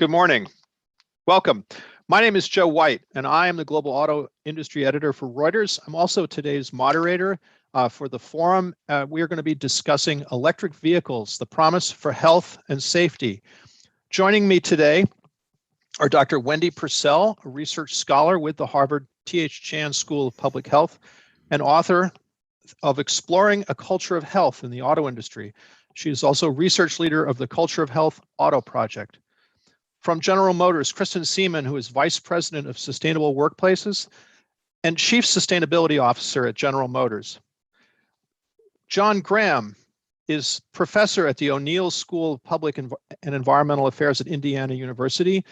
Good morning. Welcome. My name is Joe White, and I am the Global Auto Industry Editor for Reuters. I'm also today's moderator for the forum. We are going to be discussing electric vehicles, the promise for health and safety. Joining me today are Dr. Wendy Purcell, a research scholar with the Harvard T.H. Chan School of Public Health and author of Exploring a Culture of Health in the Auto Industry. She is also research leader of the Culture of Health Auto Project. From General Motors, Kristen Seaman, who is Vice President of Sustainable Workplaces and Chief Sustainability Officer at General Motors. John Graham is professor at the O'Neill School of Public and Environmental Affairs at Indiana University.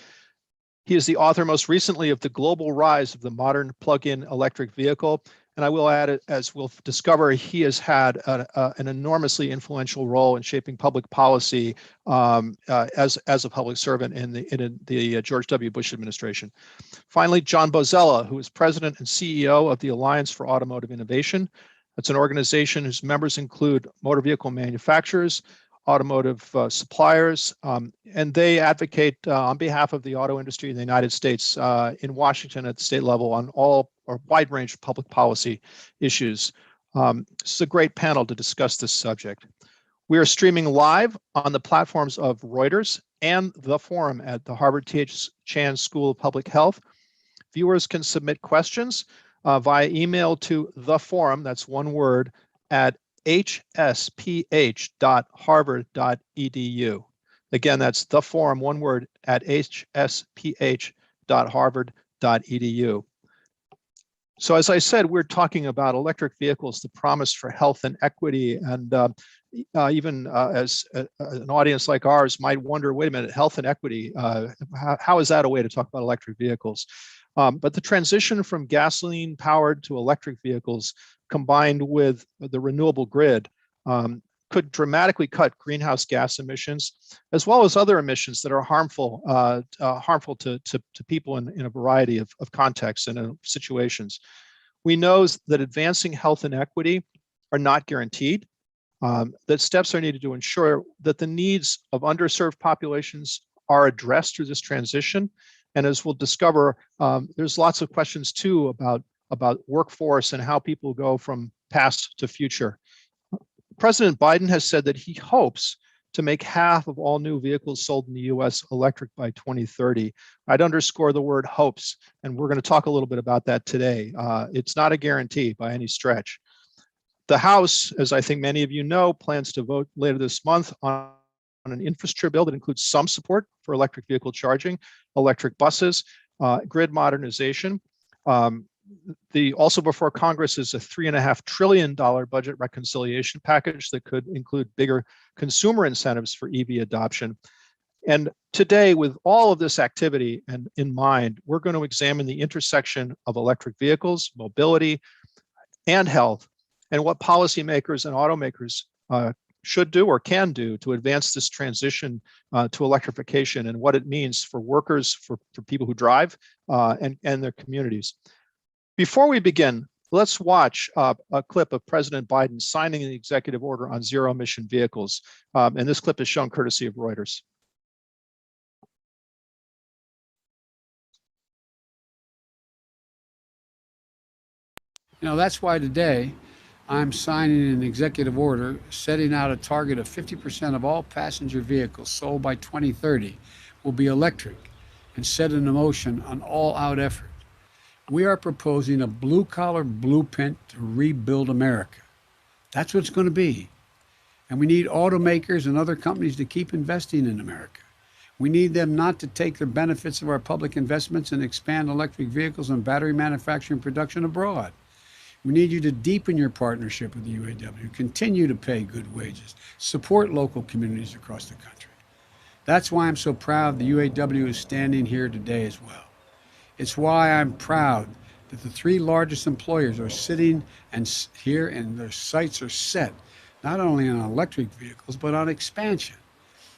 He is the author most recently of The Global Rise of the Modern Plug-in Electric Vehicle. And I will add, as we'll discover, he has had an enormously influential role in shaping public policy as a public servant in the George W. Bush administration. Finally, John Bozella, who is president and CEO of the Alliance for Automotive Innovation. That's an organization whose members include motor vehicle manufacturers, automotive suppliers, and they advocate on behalf of the auto industry in the United States in Washington at the state level on all or wide range of public policy issues. This is a great panel to discuss this subject. We are streaming live on the platforms of Reuters and the forum at the Harvard T.H. Chan School of Public Health. Viewers can submit questions via email to the forum, that's one word, at hsph.harvard.edu. Again, that's the forum, one word, at hsph.harvard.edu. So as I said, we're talking about electric vehicles, the promise for health and equity, and even as an audience like ours might wonder, wait a minute, health and equity, how is that a way to talk about electric vehicles? But the transition from gasoline powered to electric vehicles combined with the renewable grid could dramatically cut greenhouse gas emissions, as well as other emissions that are harmful to people in a variety of contexts and situations. We know that advancing health and equity are not guaranteed, that steps are needed to ensure that the needs of underserved populations are addressed through this transition. And as we'll discover, there's lots of questions too about workforce and how people go from past to future. President Biden has said that he hopes to make half of all new vehicles sold in the US electric by 2030. I'd underscore the word hopes, and we're going to talk a little bit about that today. It's not a guarantee by any stretch. The House, as I think many of you know, plans to vote later this month on an infrastructure bill that includes some support for electric vehicle charging, electric buses, grid modernization. Also before Congress is a $3.5 trillion budget reconciliation package that could include bigger consumer incentives for EV adoption. And today, with all of this activity and in mind, we're going to examine the intersection of electric vehicles, mobility, and health, and what policymakers and automakers should do or can do to advance this transition to electrification and what it means for workers, for people who drive, and their communities. Before we begin, let's watch a clip of President Biden signing the executive order on zero-emission vehicles. And this clip is shown courtesy of Reuters. That's why today I'm signing an executive order setting out a target of 50% of all passenger vehicles sold by 2030 will be electric and set in motion an all-out effort. We are proposing a blue-collar blueprint to rebuild America. That's what it's going to be. And we need automakers and other companies to keep investing in America. We need them not to take the benefits of our public investments and expand electric vehicles and battery manufacturing production abroad. We need you to deepen your partnership with the UAW, continue to pay good wages, support local communities across the country. That's why I'm so proud the UAW is standing here today as well. It's why I'm proud that the three largest employers are sitting here and their sights are set, not only on electric vehicles, but on expansion,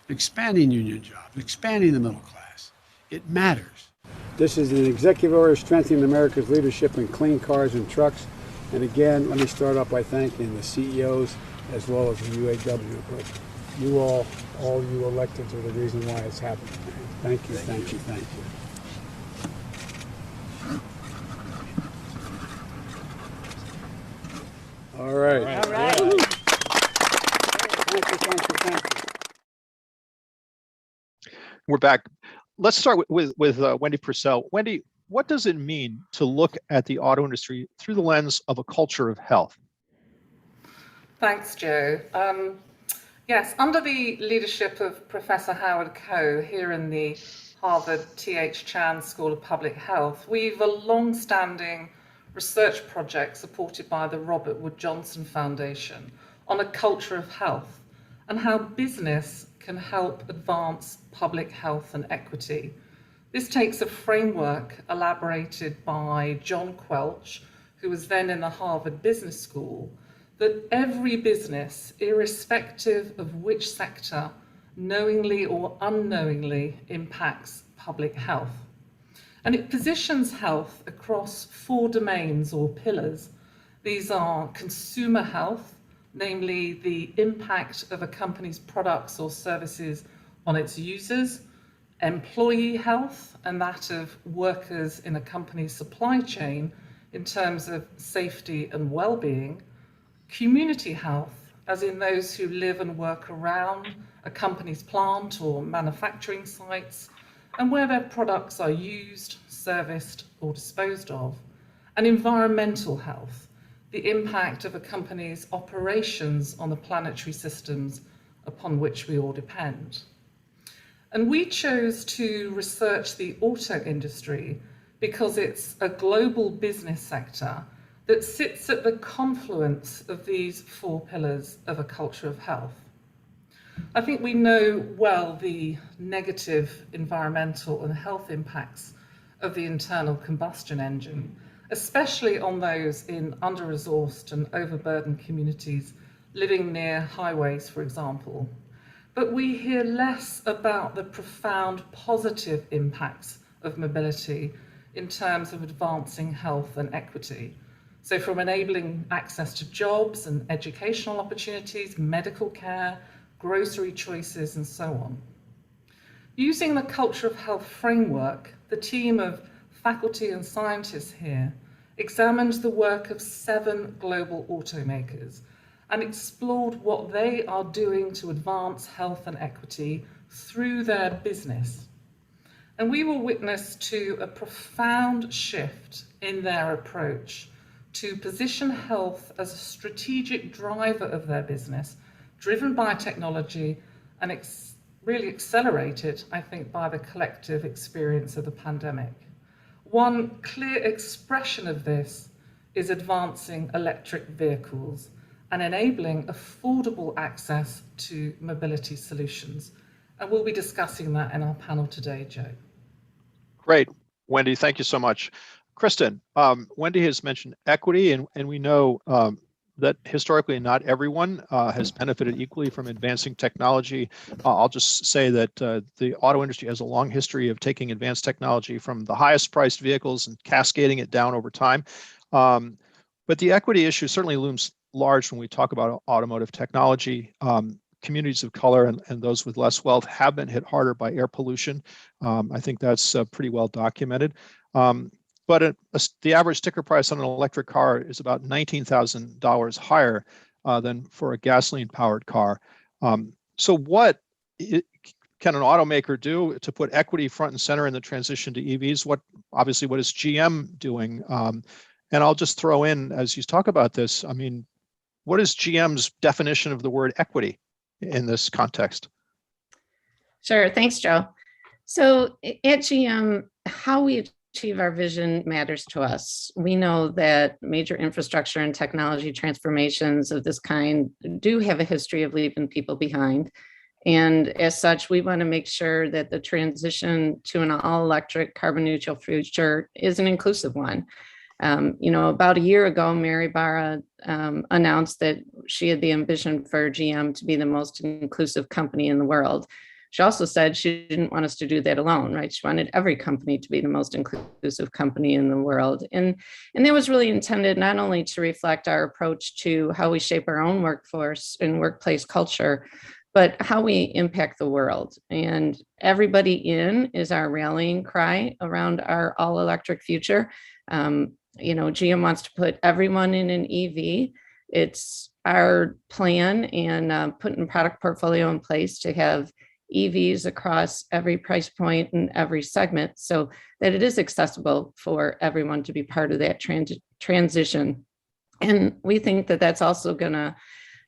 expanding union jobs, expanding the middle class. It matters. This is an executive order strengthening America's leadership in clean cars and trucks. And again, let me start off by thanking the CEOs as well as the UAW. But you all you electeds are the reason why it's happening. Thank you, thank you, thank you. All right. All right. Thank you, thank you, thank you. We're back. Let's start with Wendy Purcell. Wendy, what does it mean to look at the auto industry through the lens of a culture of health? Thanks, Joe. Yes, under the leadership of Professor Howard Koh here in the Harvard T.H. Chan School of Public Health, we've a long-standing research project supported by the Robert Wood Johnson Foundation on a culture of health and how business can help advance public health and equity. This takes a framework elaborated by John Quelch, who was then in the Harvard Business School, that every business, irrespective of which sector, knowingly or unknowingly impacts public health. And it positions health across 4 domains or pillars. These are consumer health, namely the impact of a company's products or services on its users, employee health, and that of workers in a company's supply chain in terms of safety and well-being, community health, as in those who live and work around a company's plant or manufacturing sites, and where their products are used, serviced, or disposed of, and environmental health, the impact of a company's operations on the planetary systems upon which we all depend. And we chose to research the auto industry because it's a global business sector that sits at the confluence of these 4 pillars of a culture of health. I think we know well the negative environmental and health impacts of the internal combustion engine, especially on those in under-resourced and overburdened communities living near highways, for example. But we hear less about the profound positive impacts of mobility in terms of advancing health and equity. So from enabling access to jobs and educational opportunities, medical care, grocery choices, and so on. Using the culture of health framework, the team of faculty and scientists here examined the work of 7 global automakers and explored what they are doing to advance health and equity through their business. And we were witness to a profound shift in their approach to position health as a strategic driver of their business, driven by technology and really accelerated, I think, by the collective experience of the pandemic. One clear expression of this is advancing electric vehicles and enabling affordable access to mobility solutions. And we'll be discussing that in our panel today, Joe. Great, Wendy, thank you so much. Kristen, Wendy has mentioned equity, and we know that historically not everyone has benefited equally from advancing technology. I'll just say that the auto industry has a long history of taking advanced technology from the highest priced vehicles and cascading it down over time. But the equity issue certainly looms large when we talk about automotive technology. Communities of color and those with less wealth have been hit harder by air pollution. I think that's pretty well documented. But the average sticker price on an electric car is about $19,000 higher than for a gasoline-powered car. So what can an automaker do to put equity front and center in the transition to EVs? What is GM doing? And I'll just throw in, as you talk about this, I mean, what is GM's definition of the word equity in this context? Sure. Thanks, Joe. So at GM, how we achieve our vision matters to us. We know that major infrastructure and technology transformations of this kind do have a history of leaving people behind. And as such, we want to make sure that the transition to an all-electric, carbon-neutral future is an inclusive one. About a year ago, Mary Barra announced that she had the ambition for GM to be the most inclusive company in the world. She also said she didn't want us to do that alone, right? She wanted every company to be the most inclusive company in the world. And that was really intended not only to reflect our approach to how we shape our own workforce and workplace culture, but how we impact the world. And everybody in is our rallying cry around our all electric future. GM wants to put everyone in an EV. It's our plan and putting product portfolio in place to have EVs across every price point and every segment so that it is accessible for everyone to be part of that transition. And we think that that's also going to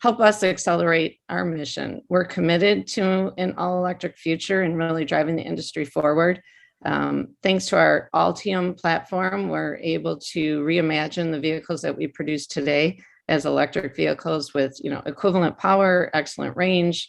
help us accelerate our mission. We're committed to an all-electric future and really driving the industry forward. Thanks to our Altium platform, we're able to reimagine the vehicles that we produce today as electric vehicles with equivalent power, excellent range,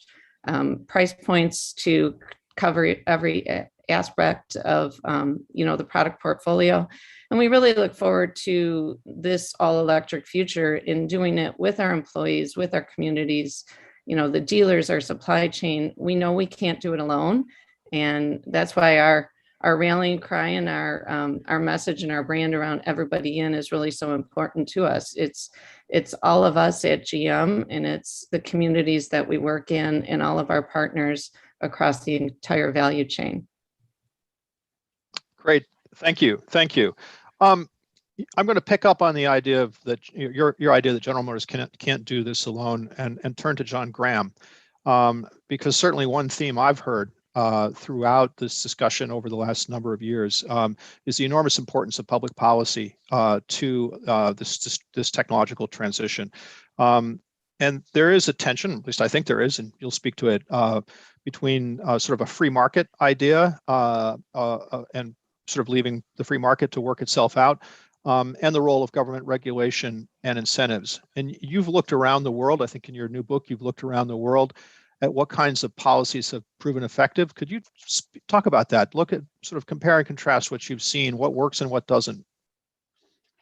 price points to cover every aspect of the product portfolio. And we really look forward to this all electric future in doing it with our employees, with our communities, the dealers, our supply chain. We know we can't do it alone. And that's why our rallying cry and our message and our brand around everybody in is really so important to us. It's all of us at GM, and it's the communities that we work in and all of our partners across the entire value chain. Great. Thank you. I'm going to pick up on the idea of that your idea that General Motors can't do this alone, and turn to John Graham, because certainly one theme I've heard throughout this discussion over the last number of years is the enormous importance of public policy to this technological transition. And there is a tension, at least I think there is, and you'll speak to it, between sort of a free market idea and sort of leaving the free market to work itself out, and the role of government regulation and incentives. And you've looked around the world. I think in your new book, you've looked around the world at what kinds of policies have proven effective. Could you talk about that? Look at sort of compare and contrast what you've seen, what works and what doesn't.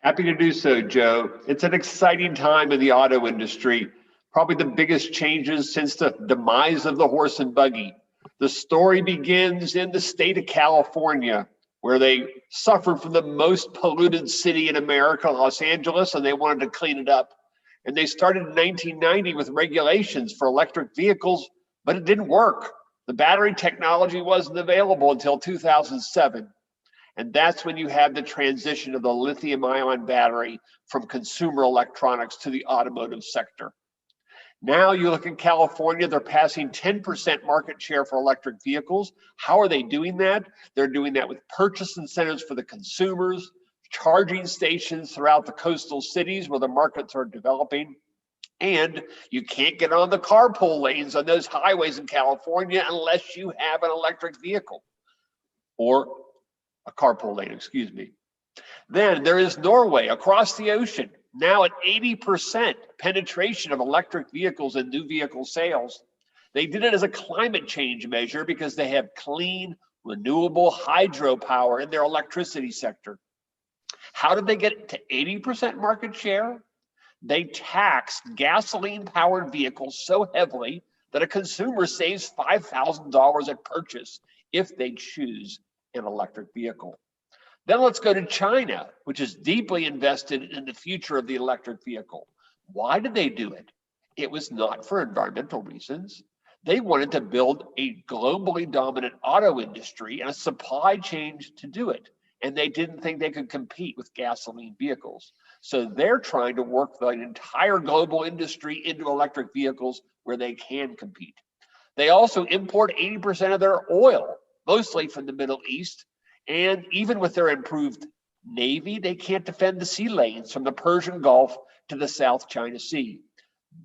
Happy to do so, Joe. It's an exciting time in the auto industry, probably the biggest changes since the demise of the horse and buggy. The story begins in the state of California, where they suffered from the most polluted city in America, Los Angeles, and they wanted to clean it up. And they started in 1990 with regulations for electric vehicles, but it didn't work. The battery technology wasn't available until 2007. And that's when you have the transition of the lithium-ion battery from consumer electronics to the automotive sector. Now you look in California, they're passing 10% market share for electric vehicles. How are they doing that? They're doing that with purchase incentives for the consumers, charging stations throughout the coastal cities where the markets are developing. And you can't get on the carpool lanes on those highways in California unless you have an electric vehicle, or a carpool lane, excuse me. Then there is Norway across the ocean, now at 80% penetration of electric vehicles in new vehicle sales. They did it as a climate change measure because they have clean, renewable hydropower in their electricity sector. How did they get to 80% market share? They taxed gasoline-powered vehicles so heavily that a consumer saves $5,000 at purchase if they choose an electric vehicle. Then let's go to China, which is deeply invested in the future of the electric vehicle. Why did they do it? It was not for environmental reasons. They wanted to build a globally dominant auto industry and a supply chain to do it. And they didn't think they could compete with gasoline vehicles. So they're trying to work the entire global industry into electric vehicles where they can compete. They also import 80% of their oil, mostly from the Middle East. And even with their improved Navy, they can't defend the sea lanes from the Persian Gulf to the South China Sea.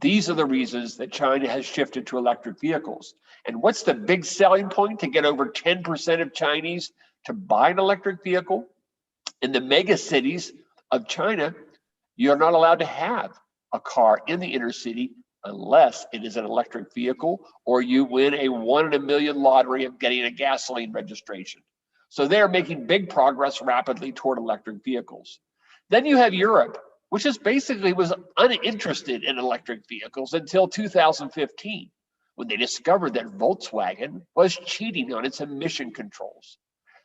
These are the reasons that China has shifted to electric vehicles. And what's the big selling point to get over 10% of Chinese to buy an electric vehicle? In the mega cities of China, you're not allowed to have a car in the inner city unless it is an electric vehicle or you win a 1 in a million lottery of getting a gasoline registration. So they're making big progress rapidly toward electric vehicles. Then you have Europe, which is basically was uninterested in electric vehicles until 2015, when they discovered that Volkswagen was cheating on its emission controls.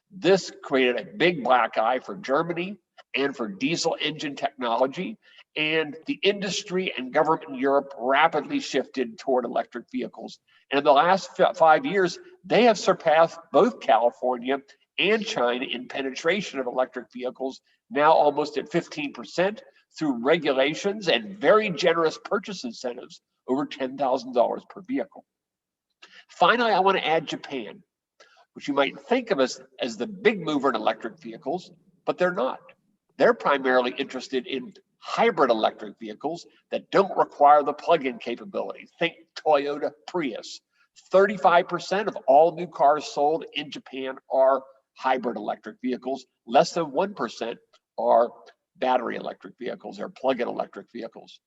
This created a big black eye for Germany and for diesel engine technology, and the industry and government in Europe rapidly shifted toward electric vehicles. And in the last 5 years, they have surpassed both California and China in penetration of electric vehicles, now almost at 15% through regulations and very generous purchase incentives over $10,000 per vehicle. Finally, I want to add Japan, which you might think of as the big mover in electric vehicles, but they're not. They're primarily interested in hybrid electric vehicles that don't require the plug-in capability. Think Toyota Prius. 35% of all new cars sold in Japan are hybrid electric vehicles. Less than 1% are battery electric vehicles or plug-in electric vehicles.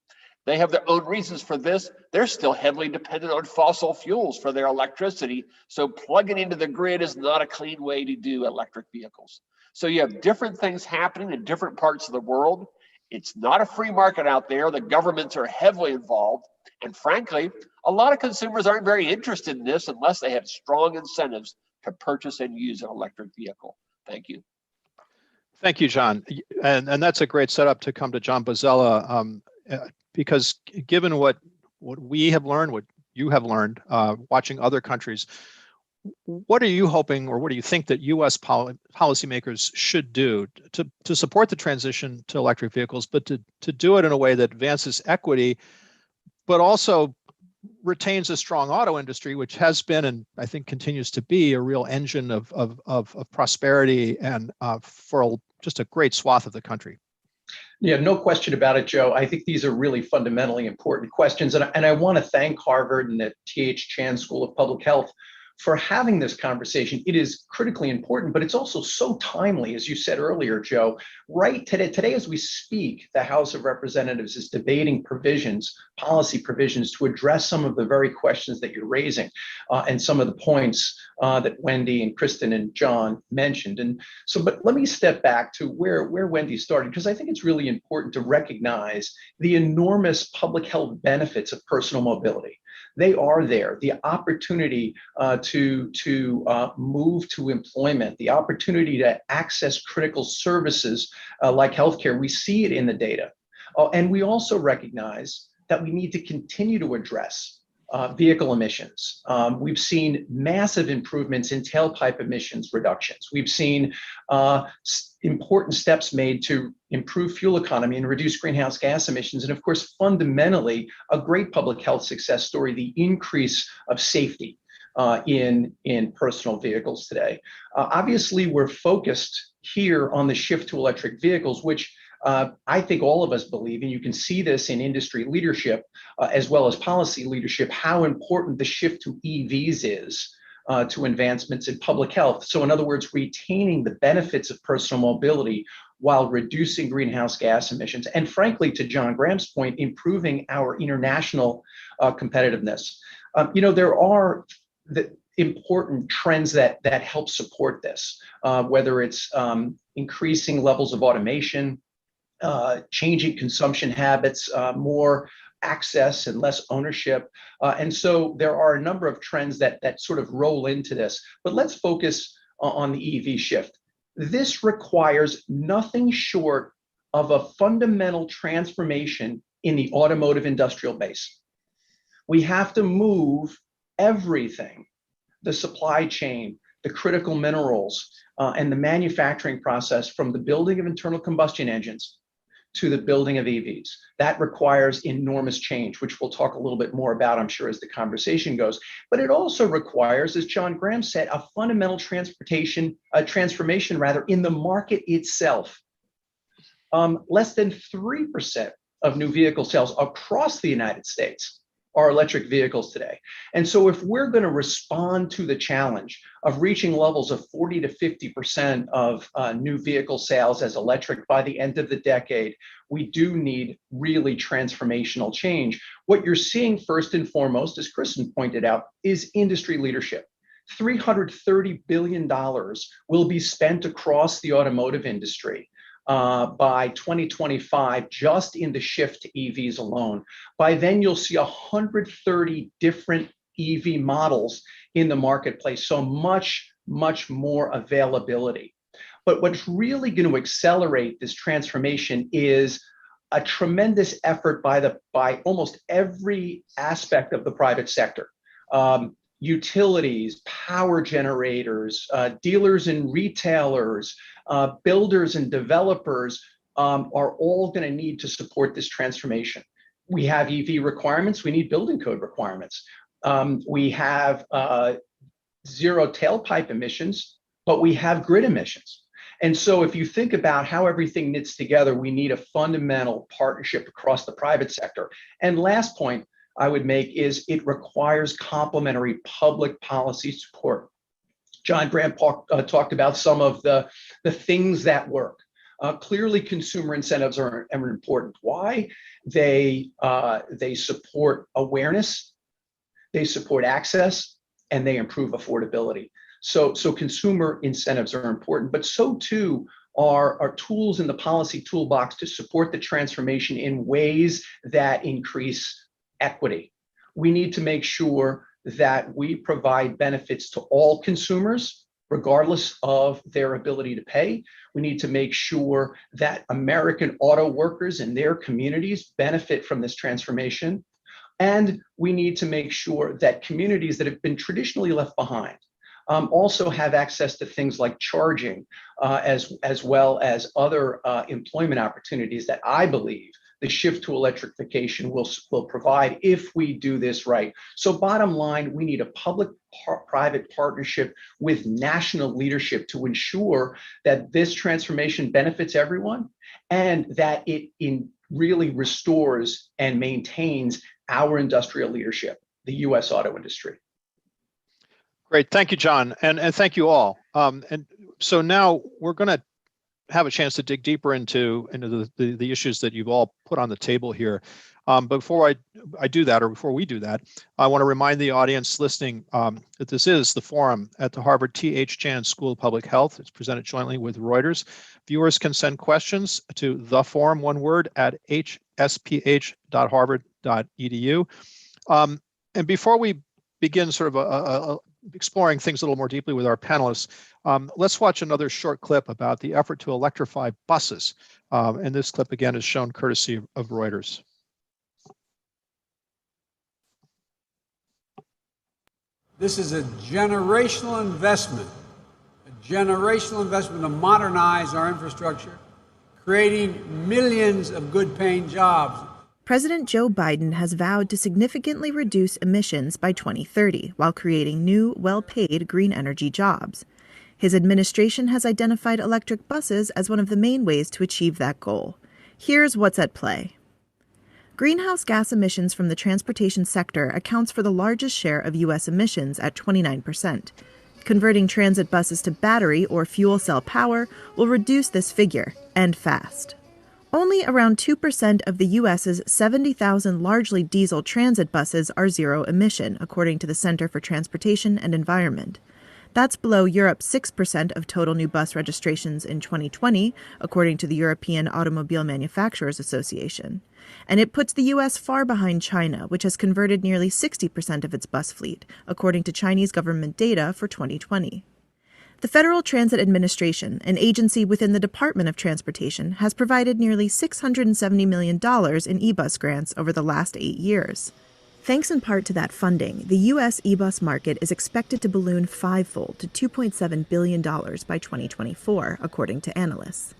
They have their own reasons for this. They're still heavily dependent on fossil fuels for their electricity. So plugging into the grid is not a clean way to do electric vehicles. So you have different things happening in different parts of the world. It's not a free market out there. The governments are heavily involved. And frankly, a lot of consumers aren't very interested in this unless they have strong incentives to purchase and use an electric vehicle. Thank you. Thank you, John. And that's a great setup to come to John Bozzella, because given what we have learned, what you have learned, watching other countries, what are you hoping, or what do you think that U.S. policymakers should do to support the transition to electric vehicles, but to do it in a way that advances equity, but also retains a strong auto industry, which has been, and I think continues to be, a real engine of prosperity and for just a great swath of the country? Yeah, no question about it, Joe. I think these are really fundamentally important questions. And I want to thank Harvard and the T.H. Chan School of Public Health for having this conversation. It is critically important, but it's also so timely, as you said earlier, Joe. Right today as we speak, the House of Representatives is debating policy provisions to address some of the very questions that you're raising, and some of the points that Wendy and Kristen and John mentioned. And so, but let me step back to where Wendy started, because I think it's really important to recognize the enormous public health benefits of personal mobility. They are there. The opportunity to move to employment, the opportunity to access critical services like healthcare, we see it in the data. And we also recognize that we need to continue to address vehicle emissions. We've seen massive improvements in tailpipe emissions reductions. We've seen important steps made to improve fuel economy and reduce greenhouse gas emissions. And of course, fundamentally, a great public health success story, the increase of safety in personal vehicles today. Obviously, we're focused here on the shift to electric vehicles, which I think all of us believe, and you can see this in industry leadership as well as policy leadership, how important the shift to EVs is to advancements in public health. So in other words, retaining the benefits of personal mobility while reducing greenhouse gas emissions. And frankly, to John Graham's point, improving our international competitiveness. There are the important trends that help support this, whether it's increasing levels of automation, changing consumption habits, more access and less ownership. And so there are a number of trends that sort of roll into this. But let's focus on the EV shift. This requires nothing short of a fundamental transformation in the automotive industrial base. We have to move everything, the supply chain, the critical minerals, and the manufacturing process from the building of internal combustion engines to the building of EVs. That requires enormous change, which we'll talk a little bit more about, I'm sure, as the conversation goes. But it also requires, as John Graham said, a fundamental transformation in the market itself. Less than 3% of new vehicle sales across the United States are electric vehicles today. And so if we're going to respond to the challenge of reaching levels of 40 to 50% of new vehicle sales as electric by the end of the decade, we do need really transformational change. What you're seeing first and foremost, as Kristen pointed out, is industry leadership. $330 billion will be spent across the automotive industry by 2025, just in the shift to EVs alone. By then, you'll see 130 different EV models in the marketplace, so much more availability. But what's really going to accelerate this transformation is a tremendous effort by almost every aspect of the private sector. utilities, power generators, dealers and retailers, builders and developers are all going to need to support this transformation. We have EV requirements. We need building code requirements. We have zero tailpipe emissions, but we have grid emissions. And so if you think about how everything knits together, we need a fundamental partnership across the private sector. And last point I would make is it requires complementary public policy support. John Grant talked about some of the things that work. Clearly, consumer incentives are important. Why? They support awareness, they support access, and they improve affordability. So consumer incentives are important, but so too are tools in the policy toolbox to support the transformation in ways that increase equity. We need to make sure that we provide benefits to all consumers, regardless of their ability to pay. We need to make sure that American auto workers and their communities benefit from this transformation. And we need to make sure that communities that have been traditionally left behind also have access to things like charging, as well as other employment opportunities that I believe the shift to electrification will provide if we do this right. So bottom line, we need a public-private partnership with national leadership to ensure that this transformation benefits everyone and that it really restores and maintains our industrial leadership, the U.S. auto industry. Great, thank you, John, and thank you all. And so now we're going to have a chance to dig deeper into the issues that you've all put on the table here. But before I do that, or before we do that, I want to remind the audience listening that this is the forum at the Harvard T.H. Chan School of Public Health. It's presented jointly with Reuters. Viewers can send questions to the forum, one word, at hsph.harvard.edu. And before we begin sort of exploring things a little more deeply with our panelists, let's watch another short clip about the effort to electrify buses. And this clip, again, is shown courtesy of Reuters. This is a generational investment to modernize our infrastructure, creating millions of good-paying jobs. President Joe Biden has vowed to significantly reduce emissions by 2030 while creating new, well-paid green energy jobs. His administration has identified electric buses as one of the main ways to achieve that goal. Here's what's at play. Greenhouse gas emissions from the transportation sector accounts for the largest share of U.S. emissions at 29%. Converting transit buses to battery or fuel cell power will reduce this figure, and fast. Only around 2% of the U.S.'s 70,000 largely diesel transit buses are zero emission, according to the Center for Transportation and Environment. That's below Europe's 6% of total new bus registrations in 2020, according to the European Automobile Manufacturers Association. And it puts the U.S. far behind China, which has converted nearly 60% of its bus fleet, according to Chinese government data for 2020. The Federal Transit Administration, an agency within the Department of Transportation, has provided nearly $670 million in e-bus grants over the last 8 years. Thanks in part to that funding, the U.S. e-bus market is expected to balloon fivefold to $2.7 billion by 2024, according to analysts.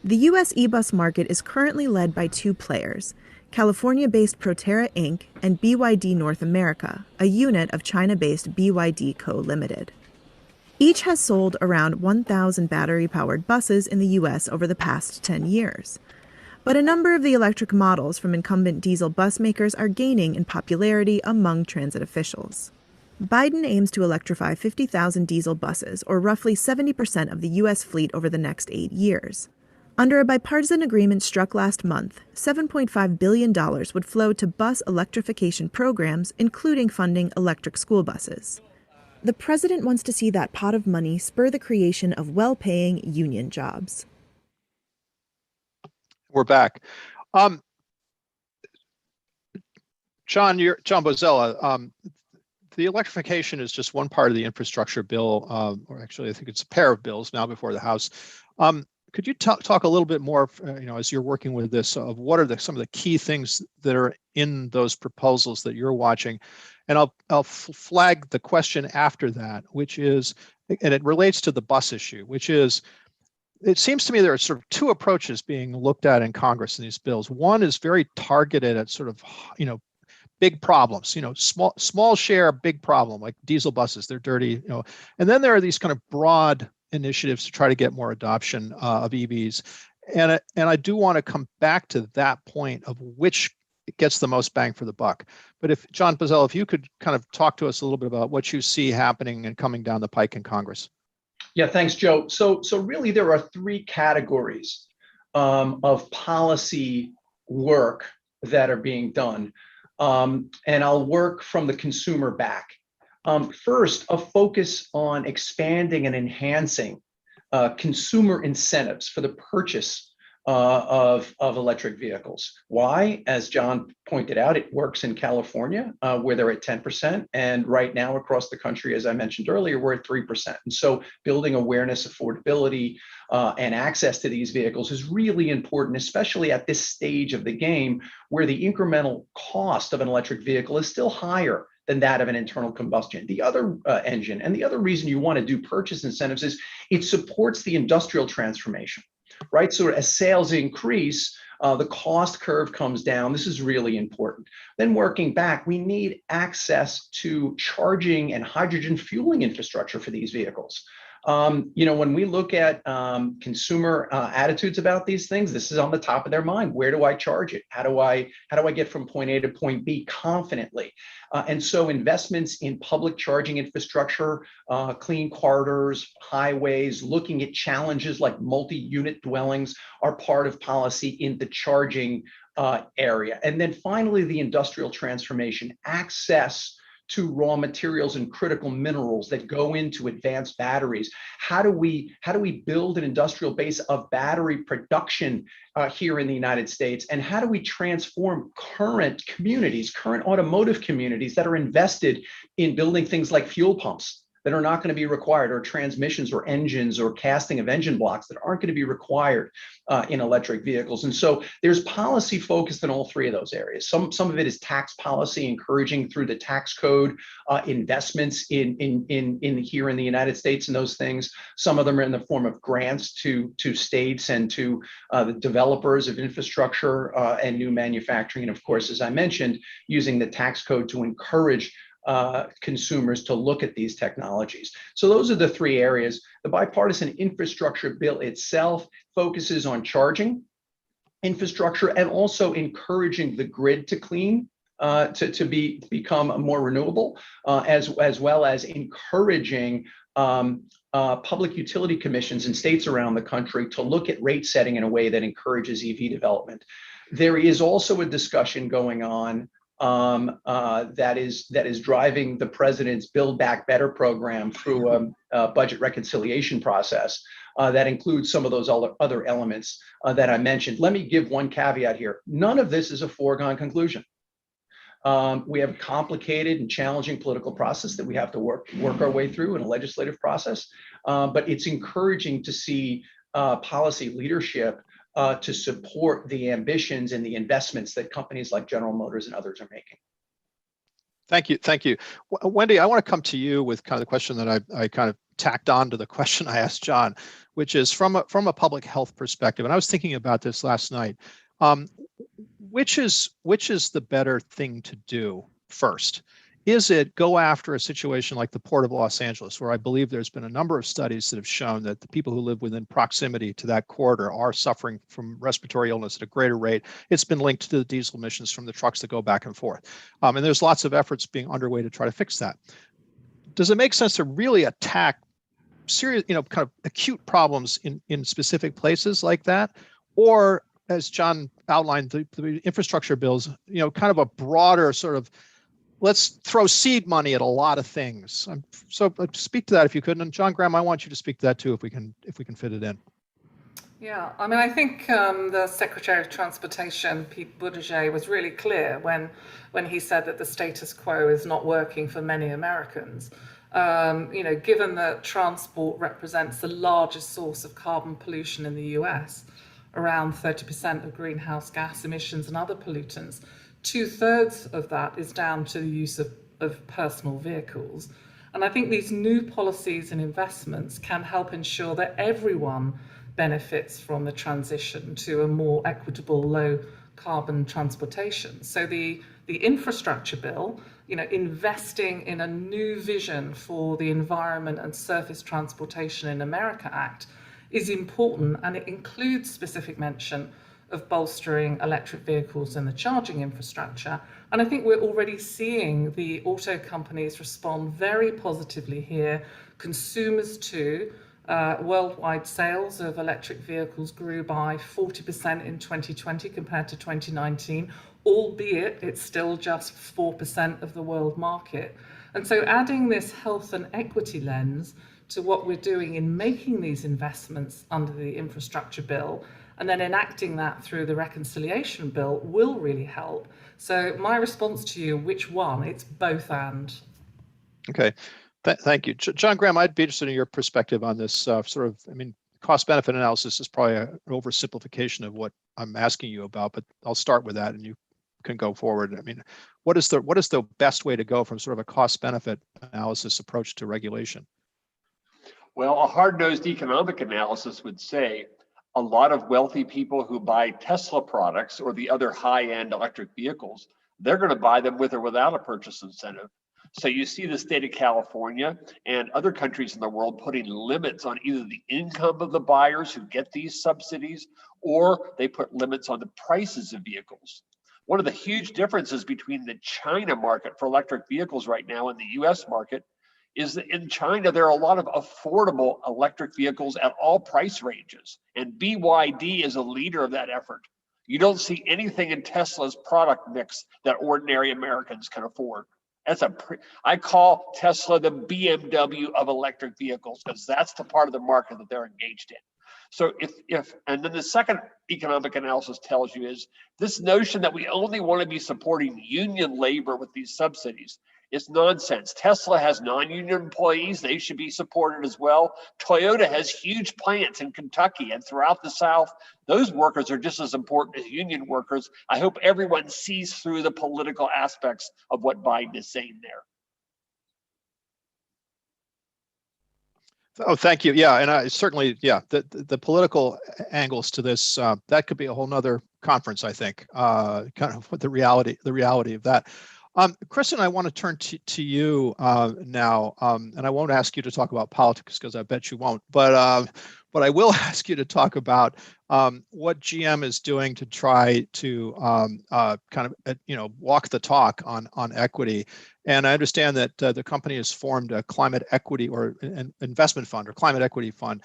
The U.S. e-bus market is currently led by two players, California-based Proterra Inc. and BYD North America, a unit of China-based BYD Co. Limited. Each has sold around 1,000 battery-powered buses in the U.S. over the past 10 years. But a number of the electric models from incumbent diesel bus makers are gaining in popularity among transit officials. Biden aims to electrify 50,000 diesel buses, or roughly 70% of the U.S. fleet over the next 8 years. Under a bipartisan agreement struck last month, $7.5 billion would flow to bus electrification programs, including funding electric school buses. The president wants to see that pot of money spur the creation of well-paying union jobs. We're back. John Bozzella, the electrification is just one part of the infrastructure bill, or actually I think it's a pair of bills now before the House. Could you talk a little bit more, as you're working with this, of what are some of the key things that are in those proposals that you're watching? And I'll flag the question after that, which is, and it relates to the bus issue, which is, it seems to me there are sort of two approaches being looked at in Congress in these bills. One is very targeted at sort of, big problems, small share, big problem, like diesel buses, they're dirty, and then there are these kind of broad initiatives to try to get more adoption of EVs. And I do want to come back to that point of which gets the most bang for the buck. But if John Boesel, if you could kind of talk to us a little bit about what you see happening and coming down the pike in Congress. Yeah, thanks, Joe. So really, there are three categories of policy work that are being done. And I'll work from the consumer back. First, a focus on expanding and enhancing consumer incentives for the purchase of electric vehicles. Why? As John pointed out, it works in California where they're at 10%. And right now across the country, as I mentioned earlier, we're at 3%. And so building awareness, affordability, and access to these vehicles is really important, especially at this stage of the game where the incremental cost of an electric vehicle is still higher than that of an internal combustion. The other engine, and the other reason you want to do purchase incentives is it supports the industrial transformation, right? So as sales increase, the cost curve comes down. This is really important. Then working back, we need access to charging and hydrogen fueling infrastructure for these vehicles. When we look at consumer attitudes about these things, this is on the top of their mind. Where do I charge it? How do I get from point A to point B confidently? And so investments in public charging infrastructure, clean corridors, highways, looking at challenges like multi-unit dwellings are part of policy in the charging area. And then finally, the industrial transformation, access to raw materials and critical minerals that go into advanced batteries. How do we build an industrial base of battery production here in the United States? And how do we transform current automotive communities that are invested in building things like fuel pumps that are not going to be required, or transmissions or engines or casting of engine blocks that aren't going to be required in electric vehicles? And so there's policy focused in all three of those areas. Some of it is tax policy, encouraging through the tax code investments in here in the United States and those things. Some of them are in the form of grants to states and to the developers of infrastructure and new manufacturing. And of course, as I mentioned, using the tax code to encourage consumers to look at these technologies. So those are the three areas. The bipartisan infrastructure bill itself focuses on charging infrastructure and also encouraging the grid to clean, to become more renewable, as well as encouraging public utility commissions in states around the country to look at rate setting in a way that encourages EV development. There is also a discussion going on that is driving the president's Build Back Better program through a budget reconciliation process that includes some of those other elements that I mentioned. Let me give one caveat here. None of this is a foregone conclusion. We have a complicated and challenging political process that we have to work our way through in a legislative process, but it's encouraging to see policy leadership to support the ambitions and the investments that companies like General Motors and others are making. Thank you. Wendy, I want to come to you with kind of the question that I kind of tacked on to the question I asked John, which is from a public health perspective. And I was thinking about this last night. Which is the better thing to do first? Is it go after a situation like the Port of Los Angeles, where I believe there's been a number of studies that have shown that the people who live within proximity to that corridor are suffering from respiratory illness at a greater rate? It's been linked to the diesel emissions from the trucks that go back and forth. And there's lots of efforts being underway to try to fix that. Does it make sense to really attack serious, kind of acute problems in specific places like that? Or, as John outlined, the infrastructure bills, kind of a broader sort of, let's throw seed money at a lot of things. So speak to that if you could. And John Graham, I want you to speak to that too, if we can fit it in. Yeah, I mean, I think the Secretary of Transportation, Pete Buttigieg, was really clear when he said that the status quo is not working for many Americans. Given that transport represents the largest source of carbon pollution in the US, around 30% of greenhouse gas emissions and other pollutants, 2/3 of that is down to the use of of personal vehicles. And I think these new policies and investments can help ensure that everyone benefits from the transition to a more equitable, low carbon transportation. So the infrastructure bill, investing in a new vision for the Environment and Surface Transportation in America Act is important, and it includes specific mention of bolstering electric vehicles and the charging infrastructure. And I think we're already seeing the auto companies respond very positively here. Consumers too. Worldwide sales of electric vehicles grew by 40% in 2020 compared to 2019, albeit it's still just 4% of the world market. And so adding this health and equity lens to what we're doing in making these investments under the infrastructure bill and then enacting that through the reconciliation bill will really help. So my response to you, which one? It's both and. Okay, thank you. John Graham, I'd be interested in your perspective on this cost benefit analysis is probably an oversimplification of what I'm asking you about, but I'll start with that and you can go forward. I mean, what is the best way to go from sort of a cost benefit analysis approach to regulation? Well, a hard-nosed economic analysis would say a lot of wealthy people who buy Tesla products or the other high-end electric vehicles, they're going to buy them with or without a purchase incentive. So you see the state of California and other countries in the world putting limits on either the income of the buyers who get these subsidies, or they put limits on the prices of vehicles. One of the huge differences between the China market for electric vehicles right now and the US market is that in China, there are a lot of affordable electric vehicles at all price ranges, and BYD is a leader of that effort. You don't see anything in Tesla's product mix that ordinary Americans can afford. I call Tesla the BMW of electric vehicles because that's the part of the market that they're engaged in. So and then the second economic analysis tells you is this notion that we only want to be supporting union labor with these subsidies. It's nonsense. Tesla has non-union employees. They should be supported as well. Toyota has huge plants in Kentucky and throughout the South. Those workers are just as important as union workers. I hope everyone sees through the political aspects of what Biden is saying there. Oh, thank you. Yeah, and I certainly, the political angles to this, that could be a whole nother conference, I think, kind of what the reality of that. Kristen, I want to turn to you now, and I won't ask you to talk about politics because I bet you won't. But I will ask you to talk about what GM is doing to try to walk the talk on equity. And I understand that the company has formed a climate equity or an investment fund or climate equity fund.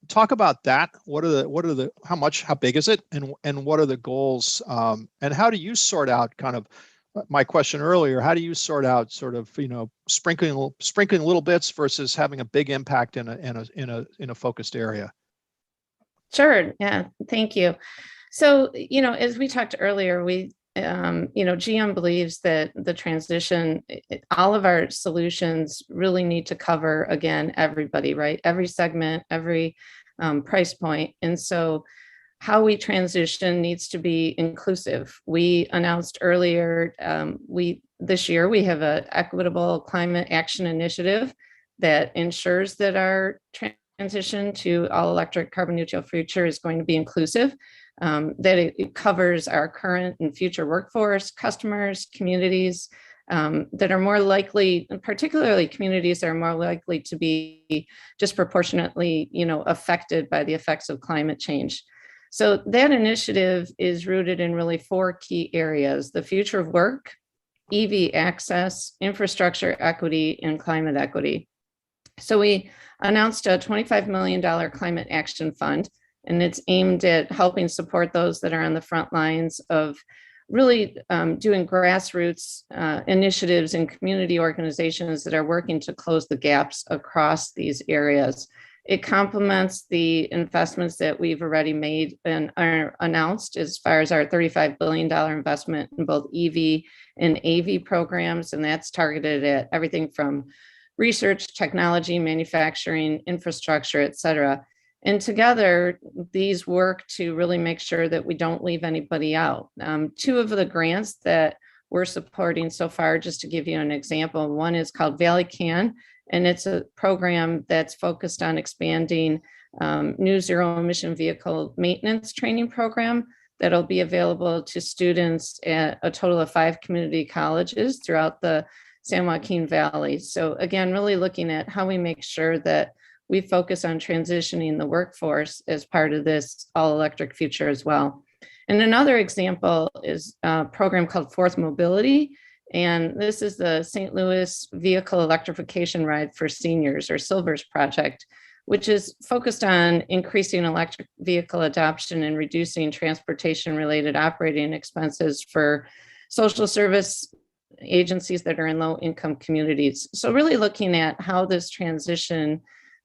Talk about that. How big is it, and what are the goals? And how do you sort out kind of my question earlier? How do you sort out sort of sprinkling little bits versus having a big impact in a focused area? Sure. Yeah. Thank you. So, as we talked earlier, GM believes that the transition, all of our solutions really need to cover, again, everybody, right? Every segment, every price point. And so how we transition needs to be inclusive. We announced earlier, this year, we have an equitable climate action initiative that ensures that our transition to all electric carbon neutral future is going to be inclusive, that it covers our current and future workforce, customers, communities that are more likely, and particularly communities that are more likely to be disproportionately, affected by the effects of climate change. So that initiative is rooted in really 4 key areas: the future of work, EV access, infrastructure equity, and climate equity. So we announced a $25 million climate action fund, and it's aimed at helping support those that are on the front lines of really doing grassroots initiatives and community organizations that are working to close the gaps across these areas. It complements the investments that we've already made and are announced as far as our $35 billion investment in both EV and AV programs. And that's targeted at everything from research, technology, manufacturing, infrastructure, et cetera. And together, these work to really make sure that we don't leave anybody out. 2 of the grants that we're supporting so far, just to give you an example. One is called Valley Can, and it's a program that's focused on expanding new zero emission vehicle maintenance training program that'll be available to students at a total of 5 community colleges throughout the San Joaquin Valley. So again, really looking at how we make sure that we focus on transitioning the workforce as part of this all electric future as well. And another example is a program called Fourth Mobility. And this is the St. Louis Vehicle Electrification Ride for Seniors, or Silvers project, which is focused on increasing electric vehicle adoption and reducing transportation related operating expenses for social service agencies that are in low income communities. So really looking at how this transition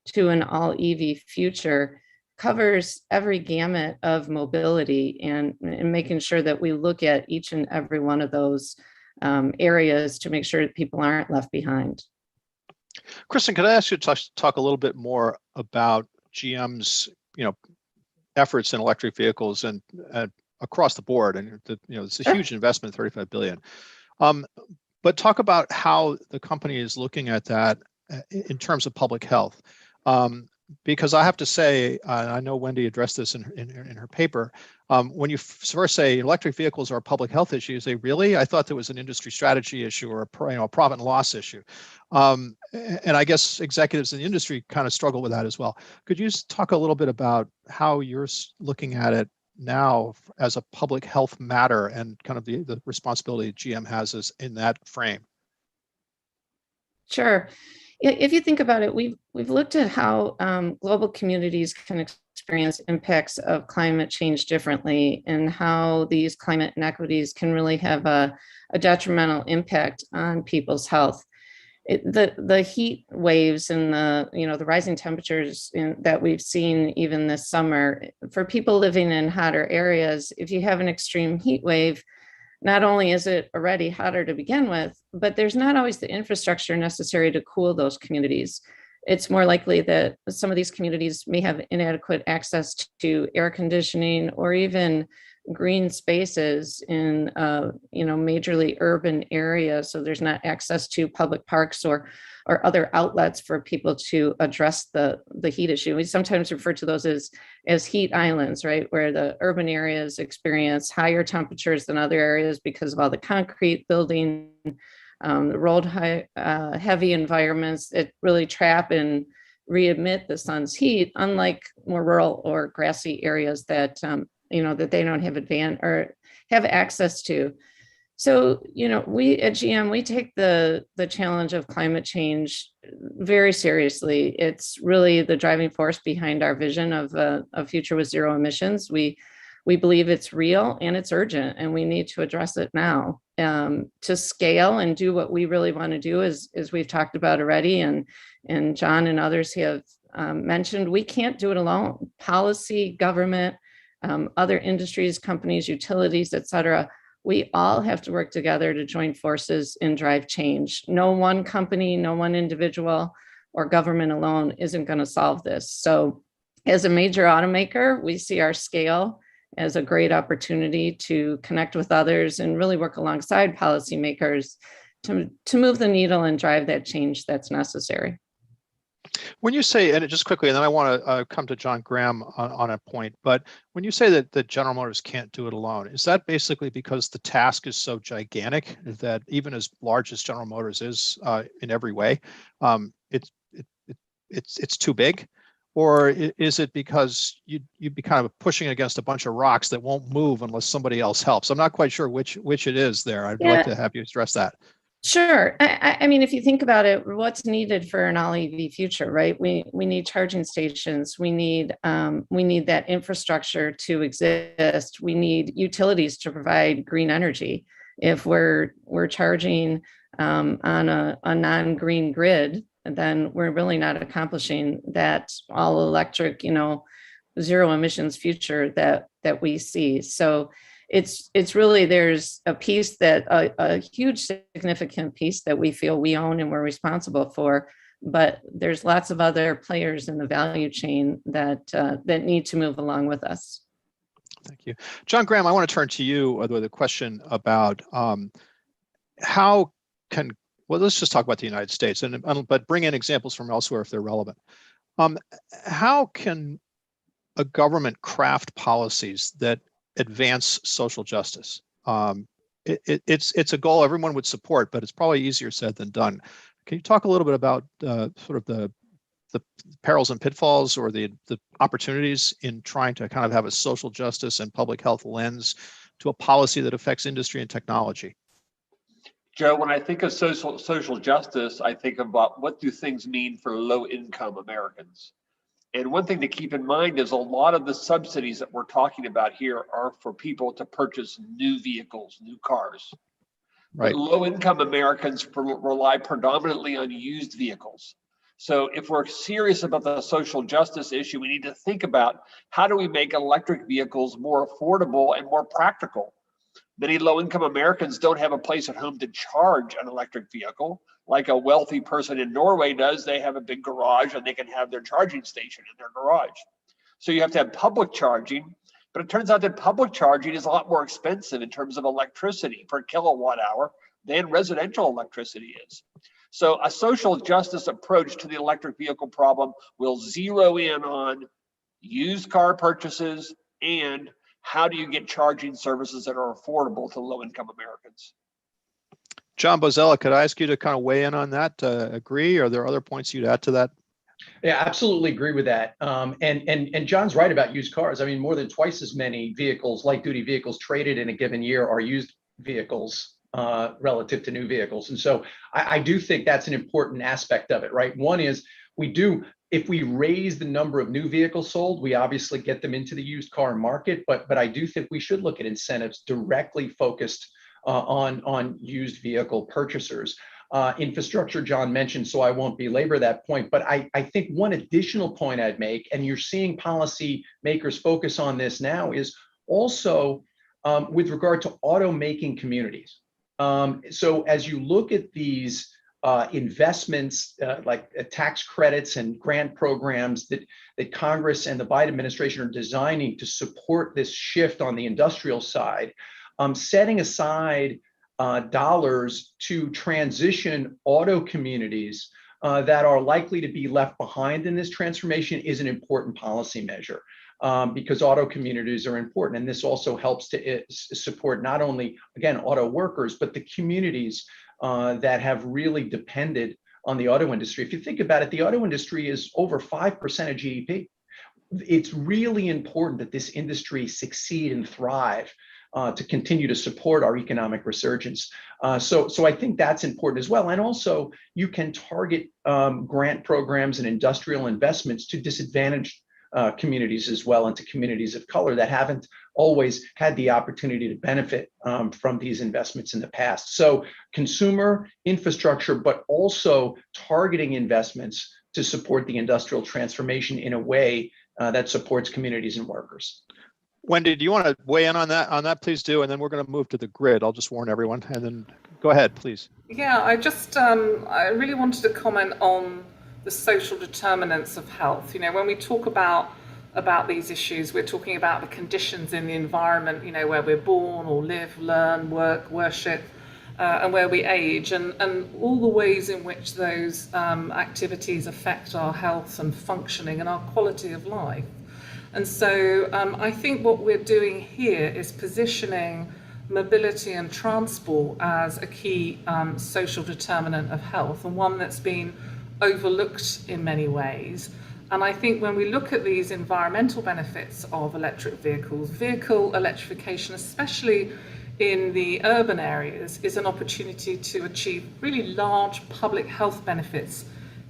to an all EV future covers every gamut of mobility, and making sure that we look at each and every one of those areas to make sure that people aren't left behind. Kristen, could I ask you to talk a little bit more about GM's, efforts in electric vehicles and across the board? And it's a huge investment, $35 billion. But talk about how the company is looking at that in terms of public health. Because I have to say, I know Wendy addressed this in her paper. When you first say electric vehicles are a public health issue, you say, really? I thought there was an industry strategy issue or a profit and loss issue. And I guess executives in the industry kind of struggle with that as well. Could you talk a little bit about how you're looking at it now as a public health matter, and kind of the responsibility GM has in that frame? Sure. If you think about it, we've looked at how global communities can experience impacts of climate change differently, and how these climate inequities can really have a detrimental impact on people's health. The heat waves and the rising temperatures that we've seen even this summer, for people living in hotter areas, if you have an extreme heat wave, not only is it already hotter to begin with, but there's not always the infrastructure necessary to cool those communities. It's more likely that some of these communities may have inadequate access to air conditioning or even green spaces in majorly urban areas. So there's not access to public parks or other outlets for people to address the heat issue. We sometimes refer to those as heat islands, right? Where the urban areas experience higher temperatures than other areas because of all the concrete building, the rolled heavy environments that really trap and re-emit the sun's heat, unlike more rural or grassy areas that that they don't have access to. So, we at GM, we take the challenge of climate change very seriously. It's really the driving force behind our vision of a future with zero emissions. We believe it's real and it's urgent, and we need to address it now to scale and do what we really want to do, as we've talked about already, and John and others have mentioned. We can't do it alone. Policy, government, other industries, companies, utilities, et cetera, we all have to work together to join forces and drive change. No one company, no one individual or government alone isn't going to solve this. So as a major automaker, we see our scale as a great opportunity to connect with others and really work alongside policymakers to move the needle and drive that change that's necessary. When you say, and just quickly, and then I want to come to John Graham on a point, but when you say that General Motors can't do it alone, is that basically because the task is so gigantic that even as large as General Motors is in every way, it's too big? Or is it because you'd be kind of pushing against a bunch of rocks that won't move unless somebody else helps? I'm not quite sure which it is there. I'd like to have you address that. Sure. I mean, if you think about it, what's needed for an all EV future, right? We need charging stations. We need that infrastructure to exist. We need utilities to provide green energy. If we're charging on a non-green grid, then we're really not accomplishing that all electric, zero emissions future that we see. So it's really, there's a piece that a huge significant piece that we feel we own and we're responsible for, but there's lots of other players in the value chain that need to move along with us. Thank you. John Graham, I want to turn to you with a question about how can, well, let's just talk about the United States, but bring in examples from elsewhere if they're relevant. How can a government craft policies that advance social justice? It's a goal everyone would support, but it's probably easier said than done. Can you talk a little bit about sort of the perils and pitfalls, or the opportunities in trying to kind of have a social justice and public health lens to a policy that affects industry and technology? Joe, when I think of social justice, I think about what do things mean for low-income Americans. And one thing to keep in mind is a lot of the subsidies that we're talking about here are for people to purchase new vehicles, new cars. Right. But low-income Americans rely predominantly on used vehicles. So if we're serious about the social justice issue, we need to think about how do we make electric vehicles more affordable and more practical. Many low-income Americans don't have a place at home to charge an electric vehicle like a wealthy person in Norway does. They have a big garage and they can have their charging station in their garage. So you have to have public charging, but it turns out that public charging is a lot more expensive in terms of electricity per kilowatt hour than residential electricity is. So a social justice approach to the electric vehicle problem will zero in on used car purchases and how do you get charging services that are affordable to low-income Americans. John Bozzella, could I ask you to kind of weigh in on that? Agree? Are there other points you'd add to that? Yeah, absolutely agree with that. And John's right about used cars. I mean, more than twice as many vehicles, light duty vehicles traded in a given year are used vehicles relative to new vehicles. And so I do think that's an important aspect of it, right? One is if we raise the number of new vehicles sold, we obviously get them into the used car market, but I do think we should look at incentives directly focused on used vehicle purchasers. Infrastructure, John mentioned, so I won't belabor that point, but I think one additional point I'd make, and you're seeing policy makers focus on this now, is also with regard to automaking communities. So as you look at these investments like tax credits and grant programs that Congress and the Biden administration are designing to support this shift on the industrial side, setting aside dollars to transition auto communities that are likely to be left behind in this transformation is an important policy measure. Because auto communities are important. And this also helps to support not only, again, auto workers, but the communities that have really depended on the auto industry. If you think about it, the auto industry is over 5% of GDP. It's really important that this industry succeed and thrive to continue to support our economic resurgence. So I think that's important as well. And also, you can target grant programs and industrial investments to disadvantaged communities as well, and to communities of color that haven't always had the opportunity to benefit from these investments in the past. So consumer infrastructure, but also targeting investments to support the industrial transformation in a way that supports communities and workers. Wendy, do you want to weigh in on that? Please do, and then we're going to move to the grid. I'll just warn everyone, and then go ahead, please. Yeah, I really wanted to comment on the social determinants of health. You know, when we talk about these issues, we're talking about the conditions in the environment, you know, where we're born or live, learn, work, worship, and where we age, and all the ways in which those activities affect our health and functioning and our quality of life. And so I think what we're doing here is positioning mobility and transport as a key social determinant of health, and one that's been overlooked in many ways. And I think when we look at these environmental benefits of electric vehicles, vehicle electrification, especially in the urban areas, is an opportunity to achieve really large public health benefits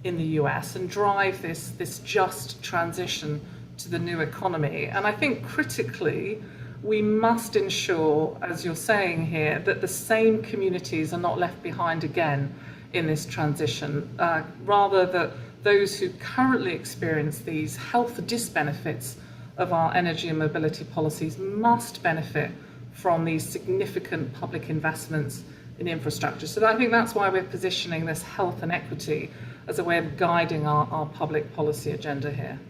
in the US and drive this just transition to the new economy. And I think critically, we must ensure, as you're saying here, that the same communities are not left behind again in this transition, rather that those who currently experience these health disbenefits of our energy and mobility policies must benefit from these significant public investments in infrastructure. So I think that's why we're positioning this health and equity as a way of guiding our public policy agenda here.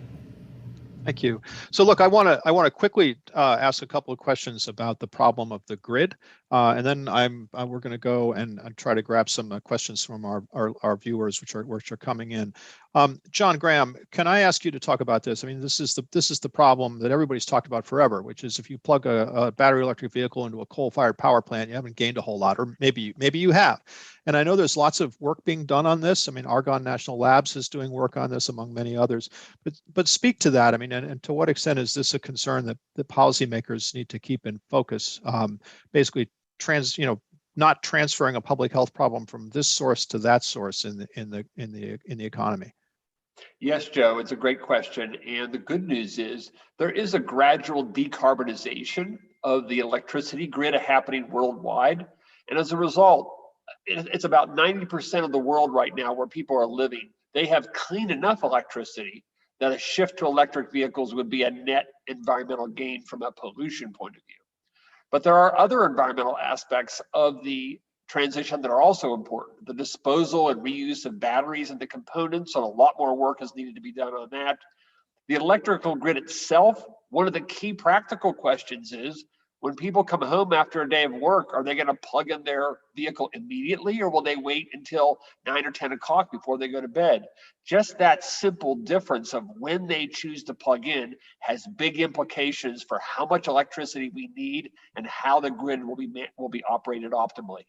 Thank you. So look, I want to quickly ask a couple of questions about the problem of the grid, and then we're going to go and try to grab some questions from our viewers, which are coming in. John Graham, can I ask you to talk about this? I mean, this is the problem that everybody's talked about forever, which is if you plug a battery electric vehicle into a coal-fired power plant, you haven't gained a whole lot, or maybe you have. And I know there's lots of work being done on this. I mean, Argonne National Labs is doing work on this, among many others. But speak to that. I mean, and to what extent is this a concern that the policymakers need to keep in focus? Basically, not transferring a public health problem from this source to that source in the economy. Yes, Joe, it's a great question. And the good news is there is a gradual decarbonization of the electricity grid happening worldwide. And as a result, it's about 90% of the world right now where people are living. They have clean enough electricity that a shift to electric vehicles would be a net environmental gain from a pollution point of view. But there are other environmental aspects of the transition that are also important. The disposal and reuse of batteries and the components, and a lot more work is needed to be done on that. The electrical grid itself, one of the key practical questions is, when people come home after a day of work, are they going to plug in their vehicle immediately, or will they wait until 9 or 10 o'clock before they go to bed? Just that simple difference of when they choose to plug in has big implications for how much electricity we need and how the grid will be operated optimally.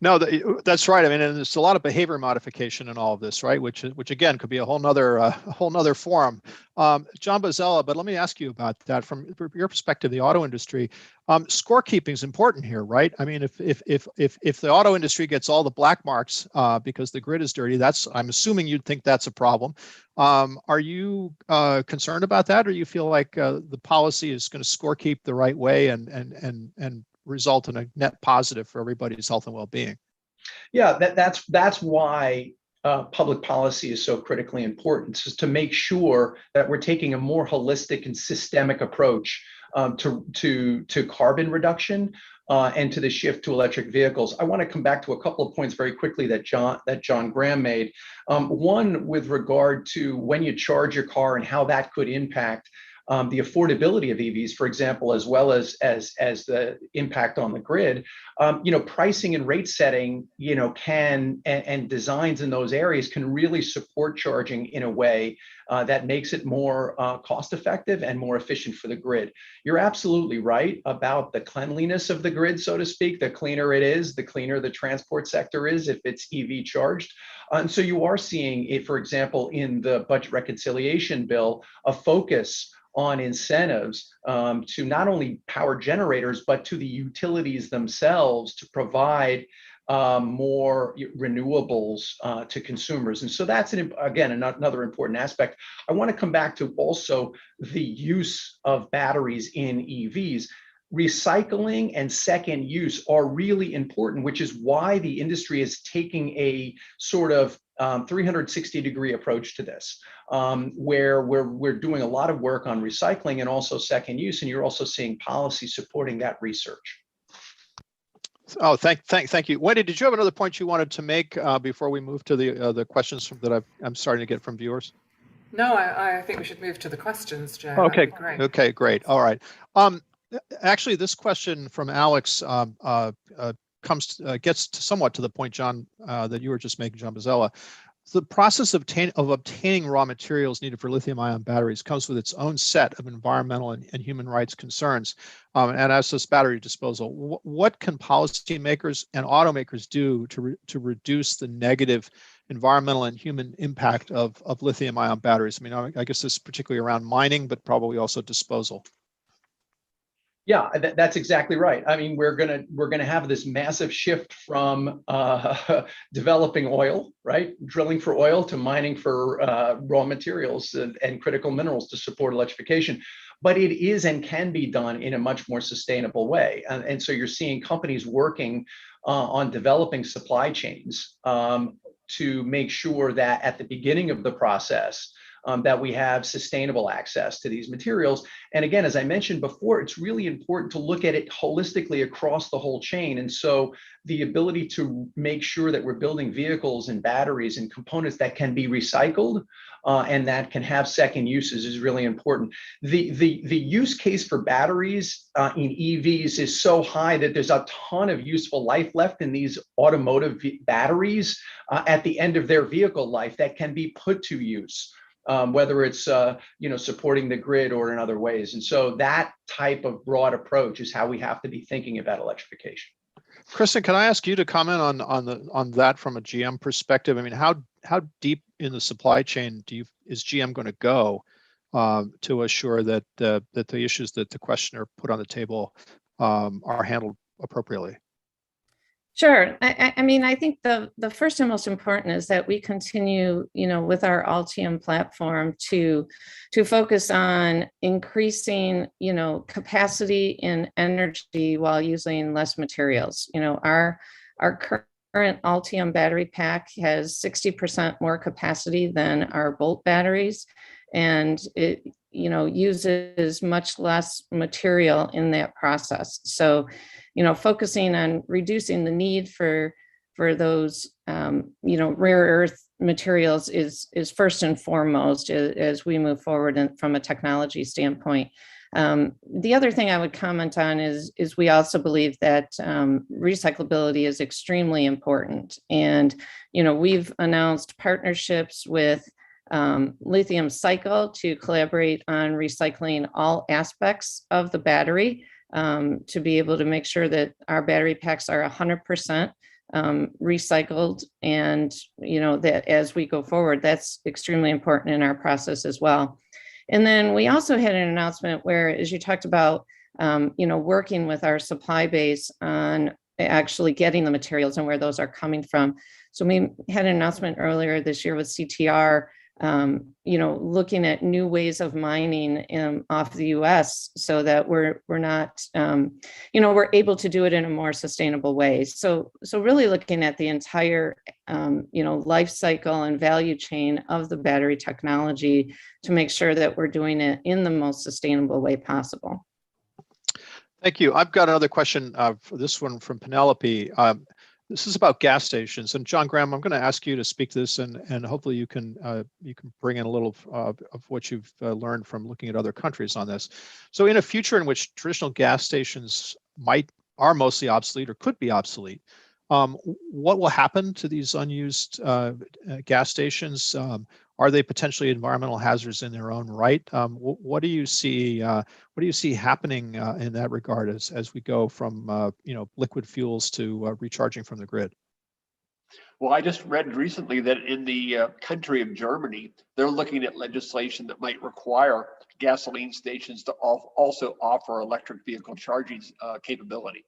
No, that's right. I mean, and there's a lot of behavior modification in all of this, right? Which again could be a whole nother forum. John Bozzella, but let me ask you about that from your perspective, the auto industry. Scorekeeping is important here, right? I mean, if the auto industry gets all the black marks because the grid is dirty, I'm assuming you'd think that's a problem. Are you concerned about that, or you feel like the policy is going to scorekeep the right way and result in a net positive for everybody's health and well-being? Yeah, that's why public policy is so critically important, is to make sure that we're taking a more holistic and systemic approach to carbon reduction and to the shift to electric vehicles. I want to come back to a couple of points very quickly that John Graham made. One with regard to when you charge your car and how that could impact the affordability of EVs, for example, as well as the impact on the grid. Pricing and rate setting, can and designs in those areas can really support charging in a way that makes it more cost effective and more efficient for the grid. You're absolutely right about the cleanliness of the grid, so to speak. The cleaner it is, the cleaner the transport sector is if it's EV charged. And so you are seeing it, for example, in the budget reconciliation bill, a focus on incentives to not only power generators, but to the utilities themselves to provide more renewables to consumers. And so that's, again, another important aspect. I want to come back to also the use of batteries in EVs. Recycling and second use are really important, which is why the industry is taking a sort of 360-degree approach to this, where we're doing a lot of work on recycling and also second use, and you're also seeing policy supporting that research. Oh, thank you. Wendy, did you have another point you wanted to make before we move to the questions that I'm starting to get from viewers? No, I think we should move to the questions, Joe. Okay, great. Okay, great. All right. Actually, this question from Alex gets somewhat to the point, John, that you were just making, John Bozzella. The process of obtaining raw materials needed for lithium-ion batteries comes with its own set of environmental and human rights concerns. And as this battery disposal, what can policymakers and automakers do to reduce the negative environmental and human impact of lithium-ion batteries? I mean, I guess this is particularly around mining, but probably also disposal. Yeah, that's exactly right. I mean, we're gonna have this massive shift from developing oil, right, drilling for oil, to mining for raw materials and critical minerals to support electrification. But it is and can be done in a much more sustainable way. And so you're seeing companies working on developing supply chains to make sure that at the beginning of the process, that we have sustainable access to these materials. And again, as I mentioned before, it's really important to look at it holistically across the whole chain. And so the ability to make sure that we're building vehicles and batteries and components that can be recycled and that can have second uses is really important. The use case for batteries in EVs is so high that there's a ton of useful life left in these automotive batteries at the end of their vehicle life that can be put to use. Whether it's supporting the grid or in other ways. And so that type of broad approach is how we have to be thinking about electrification. Kristen, can I ask you to comment on that from a GM perspective? I mean, how deep in the supply chain is GM going to go to assure that the issues that the questioner put on the table are handled appropriately? Sure. I mean, I think the first and most important is that we continue, with our Altium platform to focus on increasing, capacity and energy while using less materials. Our current Altium battery pack has 60% more capacity than our Bolt batteries, and it uses much less material in that process. So focusing on reducing the need for those, rare earth materials is first and foremost as we move forward from a technology standpoint. The other thing I would comment on is we also believe that recyclability is extremely important. And, we've announced partnerships with Lithium Cycle to collaborate on recycling all aspects of the battery, to be able to make sure that our battery packs are 100% recycled. And, that as we go forward, that's extremely important in our process as well. And then we also had an announcement where, as you talked about, working with our supply base on actually getting the materials and where those are coming from. So we had an announcement earlier this year with CTR, looking at new ways of mining off the U.S. so that we're not, we're able to do it in a more sustainable way. So really looking at the entire, life cycle and value chain of the battery technology to make sure that we're doing it in the most sustainable way possible. Thank you. I've got another question for this one from Penelope. This is about gas stations, and John Graham, I'm going to ask you to speak to this, and hopefully you can bring in a little of what you've learned from looking at other countries on this. So, in a future in which traditional gas stations are mostly obsolete or could be obsolete, what will happen to these unused gas stations? Are they potentially environmental hazards in their own right? What do you see? What do you see happening in that regard as we go from liquid fuels to recharging from the grid? Well, I just read recently that in the country of Germany, they're looking at legislation that might require gasoline stations to also offer electric vehicle charging capability.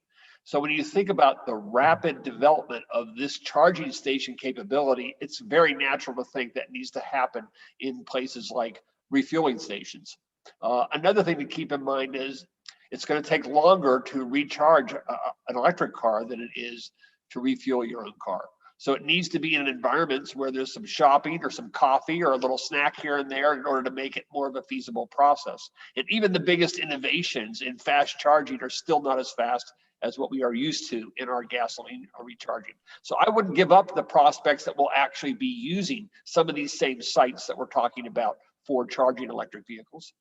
So when you think about the rapid development of this charging station capability, it's very natural to think that needs to happen in places like refueling stations. Another thing to keep in mind is it's going to take longer to recharge an electric car than it is to refuel your own car. So it needs to be in environments where there's some shopping or some coffee or a little snack here and there in order to make it more of a feasible process. And even the biggest innovations in fast charging are still not as fast as what we are used to in our gasoline recharging. So I wouldn't give up the prospects that we'll actually be using some of these same sites that we're talking about for charging electric vehicles.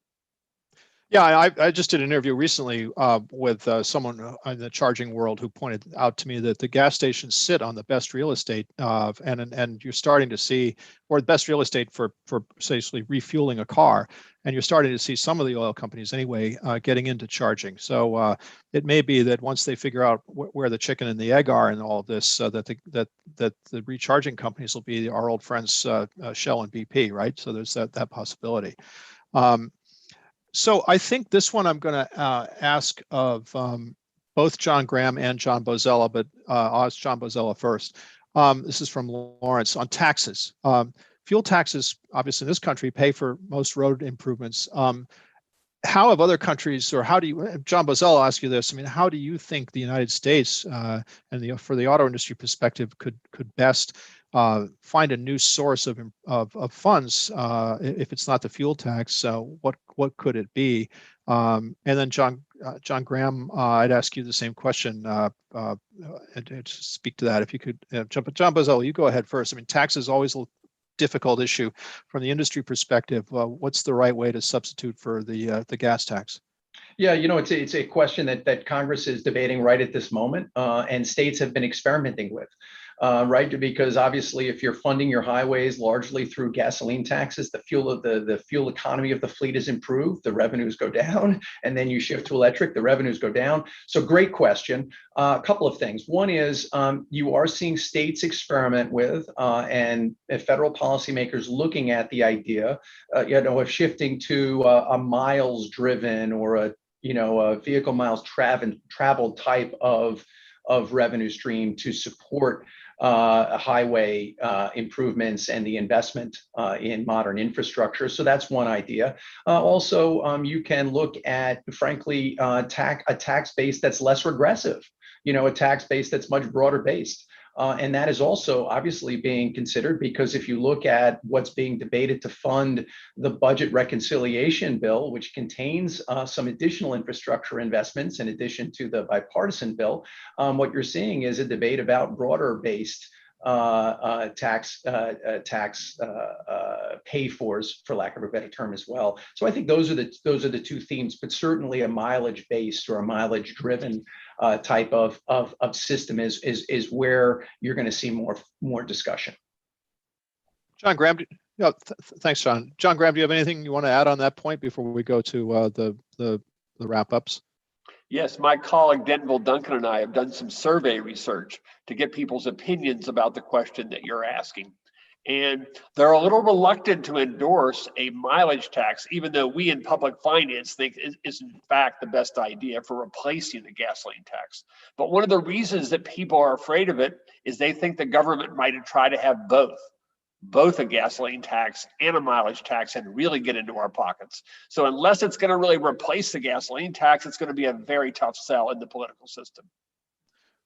Yeah, I just did an interview recently with someone in the charging world who pointed out to me that the gas stations sit on the best real estate, and you're starting to see, or the best real estate for essentially refueling a car, and you're starting to see some of the oil companies anyway getting into charging. So it may be that once they figure out where the chicken and the egg are in all of this, that the recharging companies will be our old friends Shell and BP, right? So there's that possibility. So I think this one I'm going to ask of both John Graham and John Bozella, but I'll ask John Bozella first. This is from Lawrence on taxes. Fuel taxes, obviously in this country, pay for most road improvements. how have other countries, or how do you, John Bozell, I'll ask you this. I mean, how do you think the United States and for the auto industry perspective could best find a new source of funds if it's not the fuel tax? What could it be? And then John Graham, I'd ask you the same question and speak to that if you could jump. John Bozell, you go ahead first. I mean, tax is always a difficult issue from the industry perspective. What's the right way to substitute for the gas tax? Yeah, it's a question that Congress is debating right at this moment, and states have been experimenting with. Right? Because obviously, if you're funding your highways largely through gasoline taxes, the fuel economy of the fleet is improved, the revenues go down, and then you shift to electric, the revenues go down. So great question. A couple of things. One is you are seeing states experiment with and federal policymakers looking at the idea, of shifting to a miles driven or a vehicle miles traveled type of revenue stream to support highway improvements and the investment in modern infrastructure. So that's one idea. Also, you can look at, frankly, a tax base that's less regressive, a tax base that's much broader based. And that is also obviously being considered, because if you look at what's being debated to fund the budget reconciliation bill, which contains some additional infrastructure investments in addition to the bipartisan bill, what you're seeing is a debate about broader based tax pay-fors, for lack of a better term, as well. So I think those are the two themes, but certainly a mileage based or a mileage driven type of system is where you're going to see more discussion. John Graham, thanks, John. John Graham, do you have anything you want to add on that point before we go to the wrap-ups? Yes, my colleague Denville Duncan and I have done some survey research to get people's opinions about the question that you're asking. And they're a little reluctant to endorse a mileage tax, even though we in public finance think it is in fact the best idea for replacing the gasoline tax. But one of the reasons that people are afraid of it is they think the government might try to have both a gasoline tax and a mileage tax and really get into our pockets. So unless it's going to really replace the gasoline tax, it's going to be a very tough sell in the political system.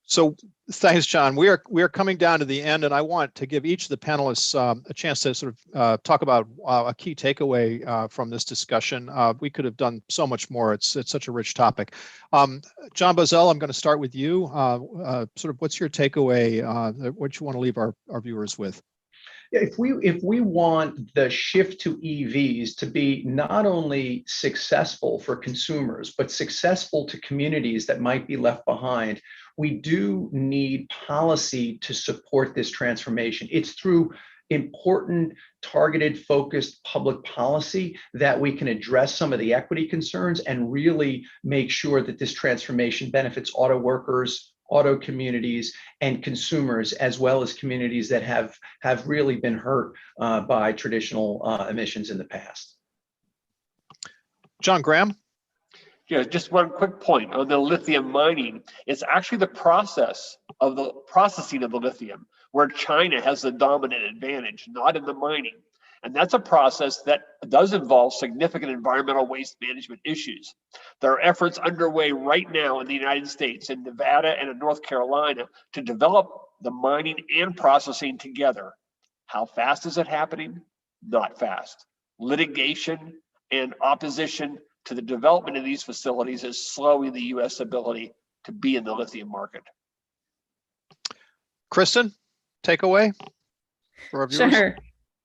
So thanks, John. We are coming down to the end, and I want to give each of the panelists a chance to sort of talk about a key takeaway from this discussion. We could have done so much more. It's such a rich topic. John Bozell, I'm going to start with you. Sort of what's your takeaway? What you want to leave our viewers with? If we want the shift to EVs to be not only successful for consumers, but successful to communities that might be left behind, we do need policy to support this transformation. It's through important, targeted, focused public policy that we can address some of the equity concerns and really make sure that this transformation benefits auto workers, auto communities, and consumers, as well as communities that have really been hurt by traditional emissions in the past. John Graham? Yeah, just one quick point on the lithium mining. It's actually the processing of the lithium where China has the dominant advantage, not in the mining. And that's a process that does involve significant environmental waste management issues. There are efforts underway right now in the United States, in Nevada and in North Carolina, to develop the mining and processing together. How fast is it happening? Not fast. Litigation and opposition to the development of these facilities is slowing the U.S. ability to be in the lithium market. Kristen, takeaway for our viewers? Sure.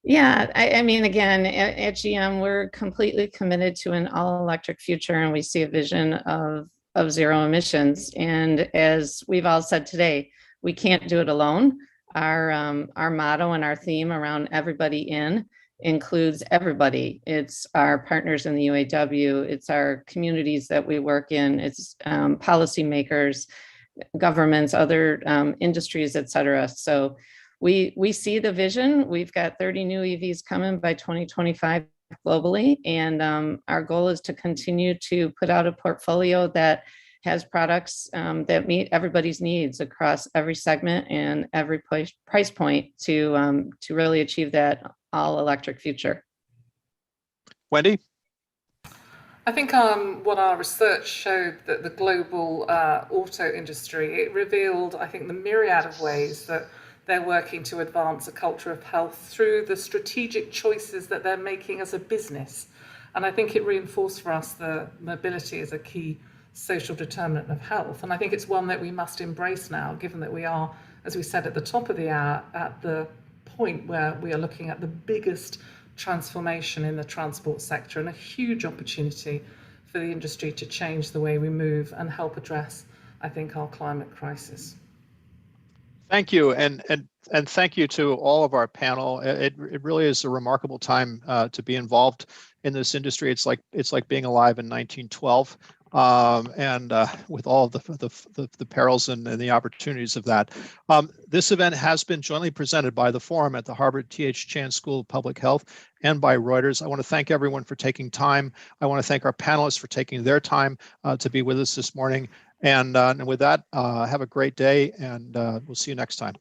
Yeah, I mean, again, at GM, we're completely committed to an all-electric future, and we see a vision of zero emissions. And as we've all said today, we can't do it alone. Our motto and our theme around everybody in includes everybody. It's our partners in the UAW, it's our communities that we work in, it's policymakers, governments, other industries, et cetera. So we see the vision. We've got 30 new EVs coming by 2025 globally. And our goal is to continue to put out a portfolio that has products that meet everybody's needs across every segment and every price point to really achieve that all electric future. Wendy? I think what our research showed that the global auto industry, it revealed, I think, the myriad of ways that they're working to advance a culture of health through the strategic choices that they're making as a business. And I think it reinforced for us the mobility as a key social determinant of health. And I think it's one that we must embrace now, given that we are, as we said at the top of the hour, at the point where we are looking at the biggest transformation in the transport sector and a huge opportunity for the industry to change the way we move and help address, I think, our climate crisis. Thank you, and thank you to all of our panel. It really is a remarkable time to be involved in this industry. It's like being alive in 1912, and with all of the perils and the opportunities of that. This event has been jointly presented by the Forum at the Harvard T.H. Chan School of Public Health and by Reuters. I want to thank everyone for taking time. I want to thank our panelists for taking their time to be with us this morning. And with that, have a great day, and we'll see you next time.